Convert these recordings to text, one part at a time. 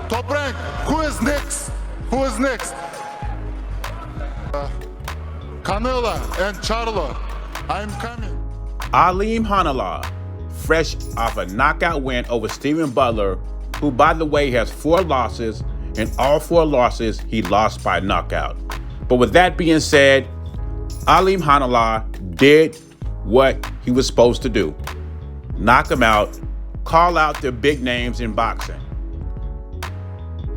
Top rank. Who is next? Who is next? Canelo and Charlo. I'm coming. Aleem Hanallah, fresh off a knockout win over Stephen Butler, who, by the way, has 4 losses, and all 4 losses he lost by knockout. But with that being said, Aleem Hanallah did what he was supposed to do. Knock him out, call out the big names in boxing.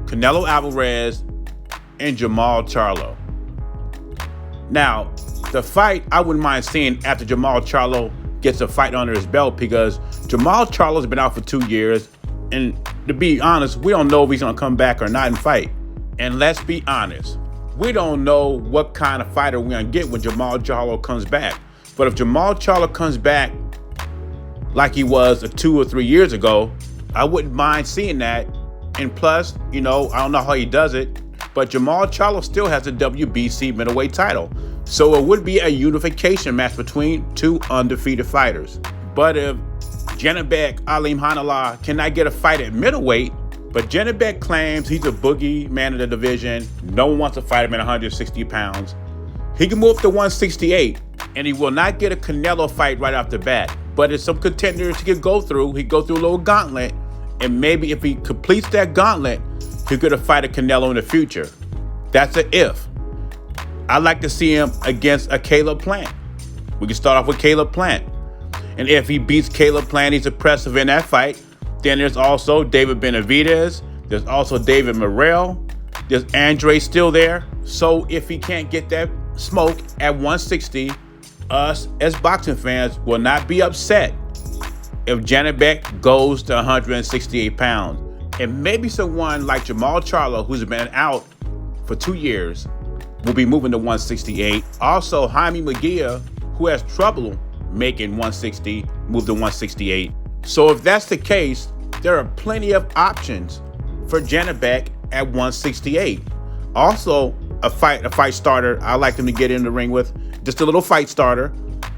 Canelo Alvarez and Jermall Charlo. Now, the fight I wouldn't mind seeing after Jermall Charlo gets a fight under his belt, because Jermall Charlo's been out for 2 years, and to be honest, we don't know if he's gonna come back or not and fight. And let's be honest, we don't know what kind of fighter we're gonna get when Jermall Charlo comes back. But if Jermall Charlo comes back like he was 2 or 3 years ago, I wouldn't mind seeing that. And plus, I don't know how he does it, but Jermall Charlo still has a WBC middleweight title. So it would be a unification match between 2 undefeated fighters. But if Janibek Aleem Hanallah cannot get a fight at middleweight, but Janibek claims he's a boogie man of the division, no one wants to fight him at 160 pounds, he can move to 168, and he will not get a Canelo fight right off the bat. But it's some contenders he could go through. He go through a little gauntlet, and maybe if he completes that gauntlet, he'll get a fight at Canelo in the future. That's an if. I'd like to see him against a Caleb Plant. We can start off with Caleb Plant. And if he beats Caleb Plant, he's impressive in that fight. Then there's also David Benavidez. There's also David Morrell. There's Andre still there. So if he can't get that smoke at 160, us as boxing fans will not be upset if Janibek goes to 168 pounds. And maybe someone like Jermall Charlo, who's been out for 2 years, will be moving to 168. Also, Jaime Munguia, who has trouble making 160, move to 168. So if that's the case, there are plenty of options for Janibek at 168. Also, a fight starter I like him to get in the ring with, just a little fight starter,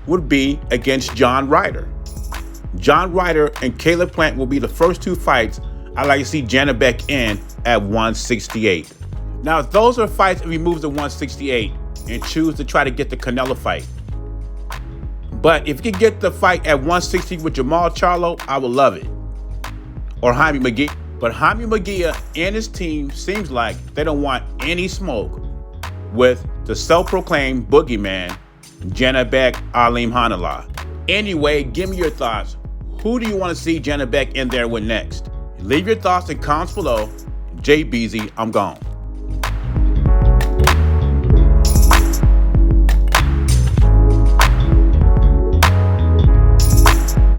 would be against John Ryder. John Ryder and Caleb Plant will be the first 2 fights I like to see Janibek in at 168. Now, if those are fights if he moves to 168 and choose to try to get the Canelo fight. But if you can get the fight at 160 with Jermall Charlo, I would love it. Or Jaime Munguia. But Jaime Munguia and his team seems like they don't want any smoke with the self-proclaimed boogeyman, Janibek Aleem Hanallah. Anyway, give me your thoughts. Who do you want to see Janibek in there with next? Leave your thoughts in comments below. Jay Beezy, I'm gone.